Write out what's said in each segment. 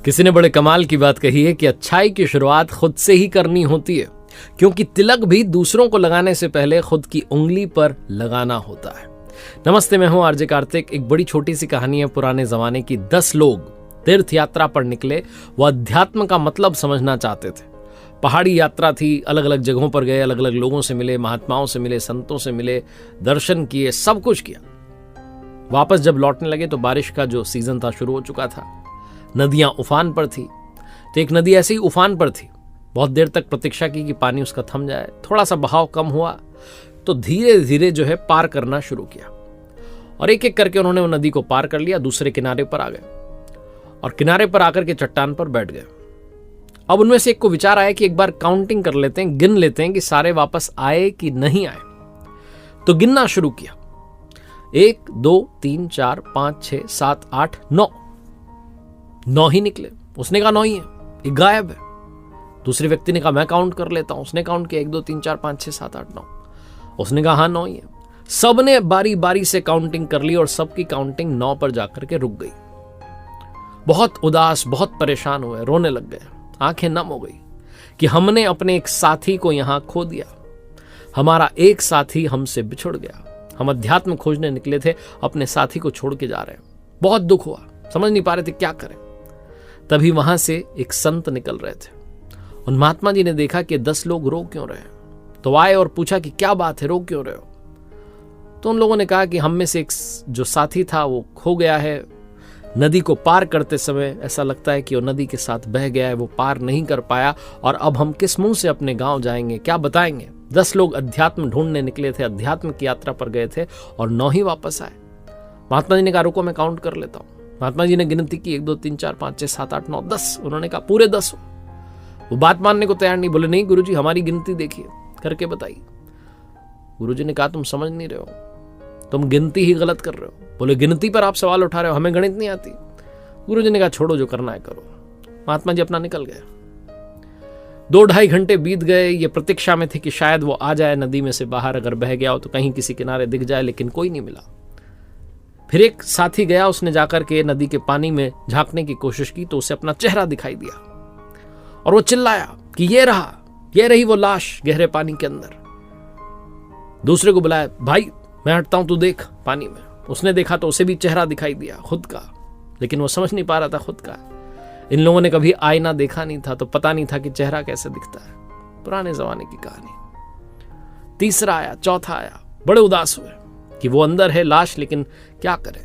किसी ने बड़े कमाल की बात कही है कि अच्छाई की शुरुआत खुद से ही करनी होती है, क्योंकि तिलक भी दूसरों को लगाने से पहले खुद की उंगली पर लगाना होता है। नमस्ते, मैं हूं आरजे कार्तिक। एक बड़ी छोटी सी कहानी है पुराने जमाने की। 10 लोग तीर्थ यात्रा पर निकले। वो अध्यात्म का मतलब समझना चाहते थे। पहाड़ी यात्रा थी, अलग अलग जगहों पर गए, अलग अलग लोगों से मिले, महात्माओं से मिले, संतों से मिले, दर्शन किए, सब कुछ किया। वापस जब लौटने लगे तो बारिश का जो सीजन था शुरू हो चुका था। नदियां उफान पर थी। तो एक नदी ऐसे ही उफान पर थी। बहुत देर तक प्रतीक्षा की कि पानी उसका थम जाए। थोड़ा सा बहाव कम हुआ तो धीरे धीरे जो है पार करना शुरू किया, और एक एक करके उन्होंने वो नदी को पार कर लिया। दूसरे किनारे पर आ गए और किनारे पर आकर के चट्टान पर बैठ गए। अब उनमें से एक को विचार आया कि एक बार काउंटिंग कर लेते हैं, गिन लेते हैं कि सारे वापस आए कि नहीं आए। तो गिनना शुरू किया। 1 2 3 4 5 6 7 8 9 ही निकले। उसने कहा 9 ही है, एक गायब है। दूसरे व्यक्ति ने कहा मैं काउंट कर लेता हूं। उसने काउंट किया 1 2 3 4 5 6 7 8 9। उसने कहा हाँ 9 ही है। सबने बारी बारी से काउंटिंग कर ली और सबकी काउंटिंग 9 पर जाकर के रुक गई। बहुत उदास, बहुत परेशान हुए, रोने लग गए। आंखें नम हो गई कि हमने अपने एक साथी को यहां खो दिया। हमारा एक साथी हमसे बिछुड़ गया। हम अध्यात्म खोजने निकले थे, अपने साथी को छोड़ के जा रहे हैं। बहुत दुख हुआ, समझ नहीं पा रहे थे क्या करें। तभी वहां से एक संत निकल रहे थे। उन महात्मा जी ने देखा कि 10 लोग रो क्यों रहे हैं, तो आए और पूछा कि क्या बात है, रो क्यों रहे हो। तो उन लोगों ने कहा कि हम में से एक जो साथी था वो खो गया है। नदी को पार करते समय ऐसा लगता है कि वो नदी के साथ बह गया है, वो पार नहीं कर पाया, और अब हम किस मुंह से अपने गांव जाएंगे, क्या बताएंगे। 10 लोग अध्यात्म ढूंढने निकले थे, अध्यात्म की यात्रा पर गए थे, और 9 ही वापस आए। महात्मा जी ने कहा रुको मैं काउंट कर लेता हूं। महात्मा जी ने गिनती की 1 2 3 4 5 6 7 8 9 10। उन्होंने कहा पूरे 10 हो। वो बात मानने को तैयार नहीं, बोले नहीं गुरुजी हमारी गिनती देखिए, करके बताइए। गुरुजी ने कहा तुम समझ नहीं रहे हो, तुम गिनती ही गलत कर रहे हो। बोले गिनती पर आप सवाल उठा रहे हो, हमें गणित नहीं आती। गुरुजी ने कहा छोड़ो, जो करना है करो। महात्मा जी अपना निकल गए। 2-2.5 घंटे बीत गए। ये प्रतीक्षा में थे कि शायद वो आ जाए नदी में से बाहर, अगर बह गया हो तो कहीं किसी किनारे दिख जाए, लेकिन कोई नहीं मिला। फिर एक साथी गया, उसने जाकर के नदी के पानी में झांकने की कोशिश की तो उसे अपना चेहरा दिखाई दिया, और वो चिल्लाया कि ये रही वो लाश गहरे पानी के अंदर। दूसरे को बुलाया, भाई मैं हटता हूं, तू देख पानी में। उसने देखा तो उसे भी चेहरा दिखाई दिया खुद का, लेकिन वो समझ नहीं पा रहा था खुद का। इन लोगों ने कभी आईना देखा नहीं था, तो पता नहीं था कि चेहरा कैसे दिखता है। पुराने जमाने की कहानी। तीसरा आया, चौथा आया। बड़े उदास हुए कि वो अंदर है लाश, लेकिन क्या करें।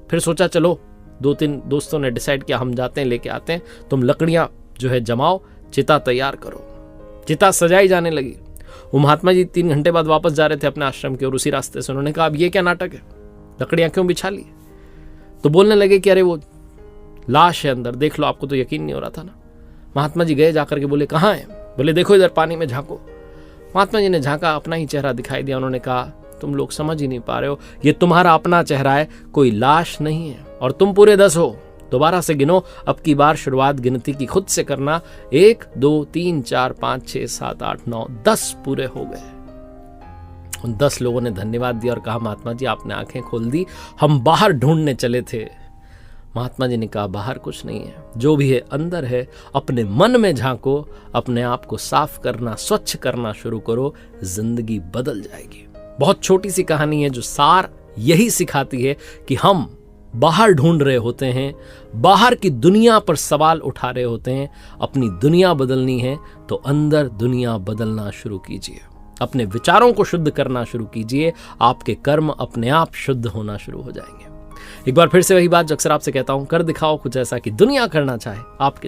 फिर सोचा चलो, 2-3 दोस्तों ने डिसाइड किया हम जाते हैं, लेके आते हैं, तुम लकड़ियां जो है जमाओ, चिता तैयार करो। चिता सजाई जाने लगी। वो महात्मा जी 3 घंटे बाद वापस जा रहे थे अपने आश्रम के, और उसी रास्ते से उन्होंने कहा अब ये क्या नाटक है, लकड़ियां क्यों बिछा ली। तो बोलने लगे कि अरे वो लाश है अंदर, देख लो। आपको तो यकीन नहीं हो रहा था ना। महात्मा जी गए, जाकर के बोले कहाँ है। बोले देखो इधर पानी में झांको। महात्मा जी ने झांका, अपना ही चेहरा दिखाई दिया। उन्होंने कहा तुम लोग समझ ही नहीं पा रहे हो, ये तुम्हारा अपना चेहरा है, कोई लाश नहीं है, और तुम पूरे 10 हो। दोबारा से गिनो। अब की बार शुरुआत गिनती की खुद से करना। 1 2 3 4 5 6 7 8 9 10 पूरे हो गए। उन 10 लोगों ने धन्यवाद दिया और कहा महात्मा जी आपने आंखें खोल दी, हम बाहर ढूंढने चले थे। महात्मा जी ने कहा बाहर कुछ नहीं है, जो भी है अंदर है। अपने मन में झांको, अपने आप को साफ करना, स्वच्छ करना शुरू करो, जिंदगी बदल जाएगी। बहुत छोटी सी कहानी है जो सार यही सिखाती है कि हम बाहर ढूंढ रहे होते हैं, बाहर की दुनिया पर सवाल उठा रहे होते हैं। अपनी दुनिया बदलनी है तो अंदर दुनिया बदलना शुरू कीजिए। अपने विचारों को शुद्ध करना शुरू कीजिए। आपके कर्म अपने आप शुद्ध होना शुरू हो जाएंगे। एक बार फिर से वही बात जो अक्सर आपसे कहता हूं, कर दिखाओ कुछ ऐसा कि दुनिया करना चाहे आपके